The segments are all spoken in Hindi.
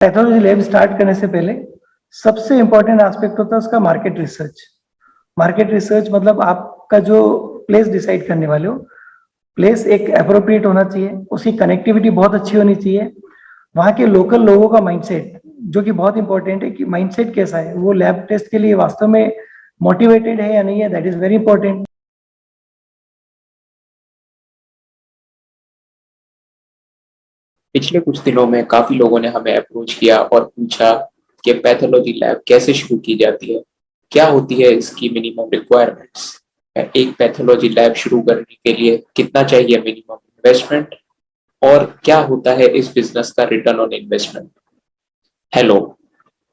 पैथोलॉजी लैब स्टार्ट करने से पहले सबसे इंपॉर्टेंट एस्पेक्ट होता है उसका मार्केट रिसर्च। मार्केट रिसर्च मतलब आपका जो प्लेस डिसाइड करने वाले हो, प्लेस एक अप्रोप्रिएट होना चाहिए, उसकी कनेक्टिविटी बहुत अच्छी होनी चाहिए, वहाँ के लोकल लोगों का माइंडसेट जो कि बहुत इंपॉर्टेंट है कि माइंडसेट कैसा है, वो लैब टेस्ट के लिए वास्तव में मोटिवेटेड है या नहीं है, दैट इज वेरी इंपॉर्टेंट। पिछले कुछ दिनों में काफी लोगों ने हमें अप्रोच किया और पूछा कि पैथोलॉजी लैब कैसे शुरू की जाती है, क्या होती है इसकी मिनिमम रिक्वायरमेंट्स, एक पैथोलॉजी लैब शुरू करने के लिए कितना चाहिए मिनिमम इन्वेस्टमेंट, और क्या होता है इस बिजनेस का रिटर्न ऑन इन्वेस्टमेंट। हेलो,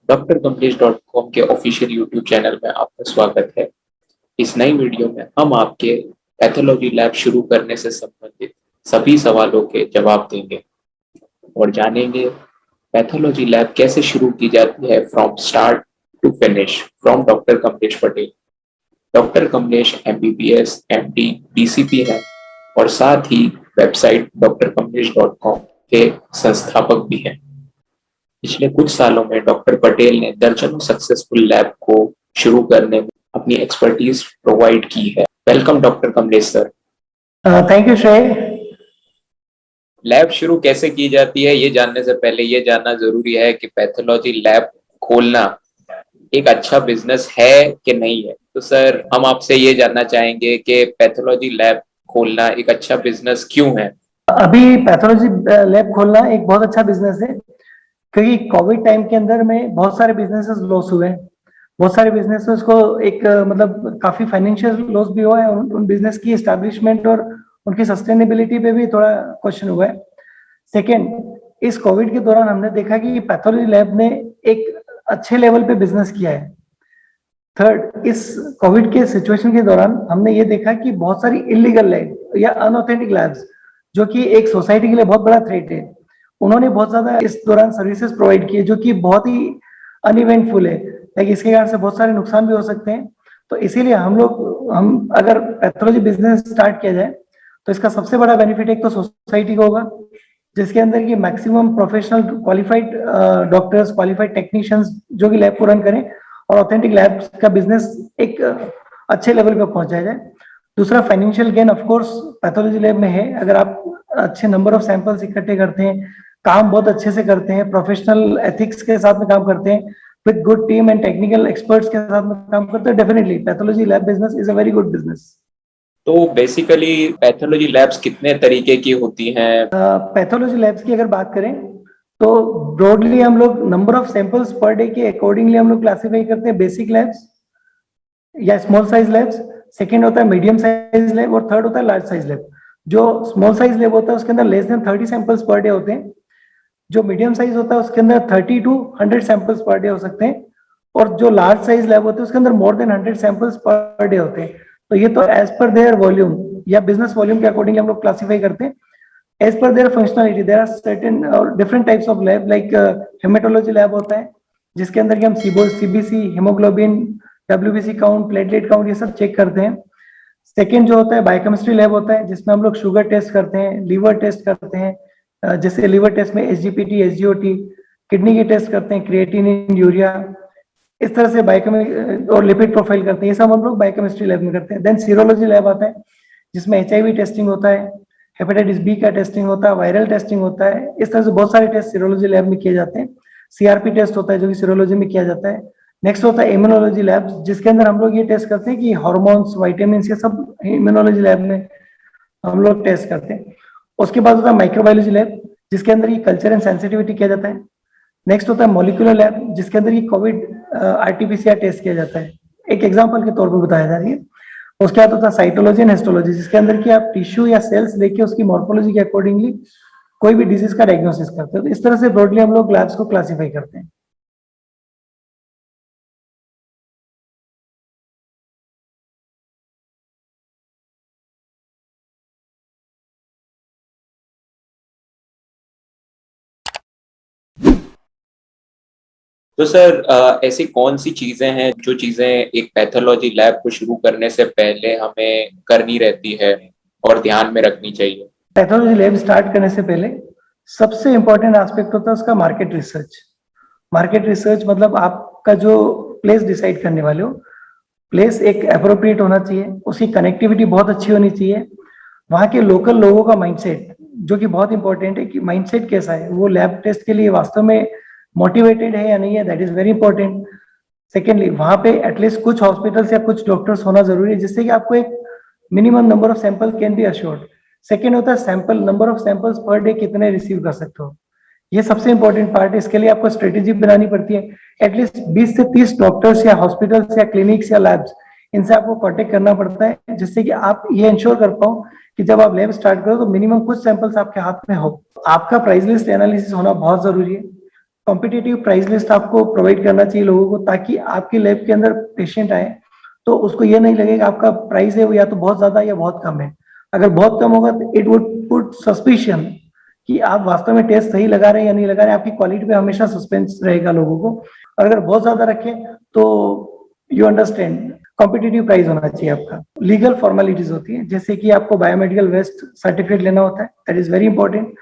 drकमलेश.com के ऑफिशियल यूट्यूब चैनल में आपका स्वागत है। इस नई वीडियो में हम आपके पैथोलॉजी लैब शुरू करने से संबंधित सभी सवालों के जवाब देंगे और जानेंगे पैथोलॉजी लैब कैसे शुरू की जाती है from start to finish from doctor Kamlesh Patel. Doctor Kamlesh MBBS MD DCP है और साथ ही वेबसाइट drकमलेश.com के संस्थापक भी हैं। पिछले कुछ सालों में डॉक्टर पटेल ने दर्जनों सक्सेसफुल लैब को शुरू करने में अपनी एक्सपर्टीज प्रोवाइड की है। Welcome doctor Kamlesh sir. Thank you श्रेय। लैब शुरू कैसे की जाती है ये जानने से पहले ये जानना जरूरी है कि पैथोलॉजी लैब खोलना एक अच्छा बिजनेस है कि नहीं है। तो सर, हम आपसे ये जानना चाहेंगे कि पैथोलॉजी लैब खोलना एक अच्छा बिजनेस क्यों है। अभी पैथोलॉजी लैब खोलना एक बहुत अच्छा बिजनेस है, क्योंकि कोविड टाइम के अंदर में बहुत सारे बिजनेसेस लॉस हुए हैं। बहुत सारे बिजनेसेस को एक मतलब काफी फाइनेंशियल लॉस भी हुआ है, उन बिजनेस की एस्टैब्लिशमेंट और उनकी सस्टेनेबिलिटी पे भी थोड़ा क्वेश्चन हुआ है। सेकेंड, इस कोविड के दौरान हमने देखा कि पैथोलॉजी लैब ने एक अच्छे लेवल पे बिजनेस किया है। थर्ड, इस कोविड के सिचुएशन के दौरान हमने ये देखा कि बहुत सारी इलीगल लैब या अनऑथेंटिक लैब्स जो कि एक सोसाइटी के लिए बहुत बड़ा थ्रेट है, उन्होंने बहुत ज्यादा इस दौरान सर्विसेज प्रोवाइड किए जो कि बहुत ही अनइवेंटफुल है, लेकिन इसके कारण से बहुत सारे नुकसान भी हो सकते हैं। तो इसीलिए हम अगर पैथोलॉजी बिजनेस स्टार्ट किया जाए तो इसका सबसे बड़ा बेनिफिट एक तो सोसाइटी को होगा, जिसके अंदर की maximum professional qualified doctors, qualified technicians जो कि लैब को रन करें और ऑथेंटिक लैब्स का बिजनेस एक अच्छे लेवल पे पहुंचाया जाए। दूसरा, financial gain of course pathology lab में है। अगर आप अच्छे नंबर ऑफ सैंपल्स इकट्ठे करते हैं, काम बहुत अच्छे से करते हैं, प्रोफेशनल एथिक्स के साथ में काम करते हैं, with good team and technical experts के साथ में काम करते हैं, definitely pathology lab business is a very good business. तो बेसिकली पैथोलॉजी लैब्स कितने तरीके की होती हैं। पैथोलॉजी लैब्स की अगर बात करें तो ब्रॉडली हम लोग number of samples per day के अकॉर्डिंगली हम लोग क्लासिफाई करते हैं बेसिक लैब्स या स्मॉल साइज लैब्स। सेकेंड होता है मीडियम साइज लैब और थर्ड होता है लार्ज साइज लैब। जो स्मॉल साइज लैब होता है उसके अंदर less than 30 samples per day होते हैं। जो मीडियम साइज होता है उसके अंदर 30 to 100 सैंपल्स पर डे हो सकते हैं, और जो लार्ज साइज लैब होते हैं उसके अंदर more than 100 samples per day होते हैं। तो ये तो एज पर देयर वॉल्यूम या बिजनेस वॉल्यूम के अकॉर्डिंग हम लोग क्लासिफाई करते हैं। As per their functionality there are certain और different types of lab, like hematology lab होता है जिसके अंदर कि हम CBC, hemoglobin, WBC count, platelet count ये सब चेक करते हैं। सेकेंड जो होता है बायोकेमिस्ट्री लैब होता है जिसमें हम लोग शुगर टेस्ट करते हैं, लीवर टेस्ट करते हैं, जैसे लीवर टेस्ट में SGPT, SGOT, किडनी की टेस्ट करते हैं, क्रिएटिनिन, यूरिया, इस तरह से बायोकेमिस्ट्री और लिपिड प्रोफाइल करते हैं। ये सब हम लोग बायोकेमिस्ट्री लैब में करते हैं। देन सीरोलॉजी लैब आता है जिसमें HIV टेस्टिंग होता है, हेपेटाइटिस B का टेस्टिंग होता है, वायरल टेस्टिंग होता है। इस तरह से बहुत सारे टेस्ट सीरोलॉजी लैब में किए जाते हैं। CRP टेस्ट होता है जो कि सीरोलॉजी में किया जाता है। नेक्स्ट होता है इम्यूनोलॉजी लैब जिसके अंदर हम लोग ये टेस्ट करते हैं कि हार्मोन्स, विटामिन, ये सब इम्यूनोलॉजी लैब में हम लोग टेस्ट करते हैं। उसके बाद होता है माइक्रोबायोलॉजी लैब जिसके अंदर ये कल्चर एंड सेंसिटिविटी किया जाता है। नेक्स्ट होता है मॉलिक्यूलर लैब जिसके अंदर ये कोविड RT-PCR टेस्ट किया जाता है, एक एग्जांपल के तौर पर बताया जा रही है। उसके बाद होता है साइटोलॉजी एंड हिस्टोलॉजी जिसके अंदर की आप टिश्यू या सेल्स लेके उसकी मॉर्फोलॉजी के अकॉर्डिंगली कोई भी डिजीज का डायग्नोसिस करते हैं। तो इस तरह से ब्रॉडली हम लोग लैब्स को क्लासिफाई करते हैं। तो सर, ऐसी कौन सी चीजें हैं जो चीजें एक पैथोलॉजी लैब को शुरू करने से पहले हमें करनी रहती है और ध्यान में रखनी चाहिए। पैथोलॉजी लैब स्टार्ट करने से पहले सबसे इंपॉर्टेंट एस्पेक्ट होता है उसका मार्केट रिसर्च। मार्केट रिसर्च मतलब आपका जो प्लेस डिसाइड करने वाले हो, प्लेस एक अप्रोप्रिएट होना चाहिए, उसकी कनेक्टिविटी बहुत अच्छी होनी चाहिए, वहाँ के लोकल लोगों का माइंडसेट जो कि बहुत इंपॉर्टेंट है कि माइंडसेट कैसा है, वो लैब टेस्ट के लिए वास्तव में मोटिवेटेड है या नहीं है, that is very important. Secondly वहाँ पे एटलीस्ट कुछ हॉस्पिटल्स या कुछ डॉक्टर्स होना जरूरी है जिससे कि आपको एक minimum number of sample can be assured. Second होता है sample, number of samples per day कितने रिसीव कर सकते हो, ये सबसे इंपॉर्टेंट पार्ट है। इसके लिए आपको स्ट्रेटेजी बनानी पड़ती है, एटलीस्ट 20 से 30 डॉक्टर्स या हॉस्पिटल्स या क्लिनिक्स या लैब्स, इनसे आपको कॉन्टेक्ट करना पड़ता है जिससे कि आप ये इंश्योर कर पाओ कि जब आप लैब स्टार्ट करो तो मिनिमम कुछ सैंपल्स आपके हाथ में हो। आपका प्राइस लिस्ट एनालिसिस होना बहुत जरूरी है, कॉम्पिटिटिव प्राइस लिस्ट आपको प्रोवाइड करना चाहिए लोगों को, ताकि आपके लैब के अंदर पेशेंट आए तो उसको ये नहीं लगेगा आपका प्राइस है वो या तो बहुत ज्यादा या बहुत कम है। अगर बहुत कम होगा तो इट वुड पुट सस्पिशन कि आप वास्तव में टेस्ट सही लगा रहे हैं या नहीं लगा रहे हैं, आपकी क्वालिटी पे हमेशा सस्पेंस रहेगा लोगों को। और अगर बहुत ज्यादा रखें तो यू अंडरस्टैंड कॉम्पिटिटिव प्राइस होना चाहिए आपका। लीगल फॉर्मेलिटीज होती है जैसे कि आपको बायोमेडिकल वेस्ट सर्टिफिकेट लेना होता है, दैट इज वेरी इंपॉर्टेंट,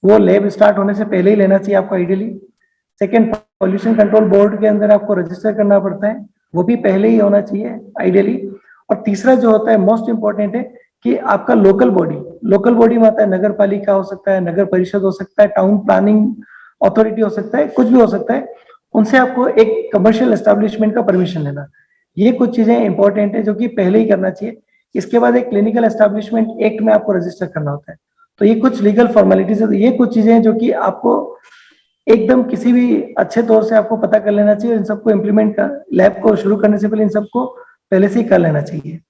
वो लैब स्टार्ट होने से पहले ही लेना चाहिए आपको ideally. Second, pollution control board के अंदर आपको रजिस्टर करना पड़ता है, वो भी पहले ही होना चाहिए आइडियली। और तीसरा जो होता है मोस्ट इंपॉर्टेंट है कि आपका लोकल बॉडी में आता है, नगर पालिका हो सकता है, नगर परिषद हो सकता है, टाउन प्लानिंग अथॉरिटी हो सकता है, कुछ भी हो सकता है, उनसे आपको एक कमर्शियल एस्टेब्लिशमेंट का परमिशन लेना। ये कुछ चीजें इंपॉर्टेंट है जो कि पहले ही करना चाहिए। इसके बाद एक क्लिनिकल एस्टेब्लिशमेंट एक्ट में आपको रजिस्टर करना होता है। तो ये कुछ लीगल फॉर्मेलिटीज है, ये कुछ चीजें हैं जो कि आपको एकदम किसी भी अच्छे तौर से आपको पता कर लेना चाहिए। इन सबको इम्प्लीमेंट कर, लैब को शुरू करने से पहले इन सबको पहले से ही कर लेना चाहिए।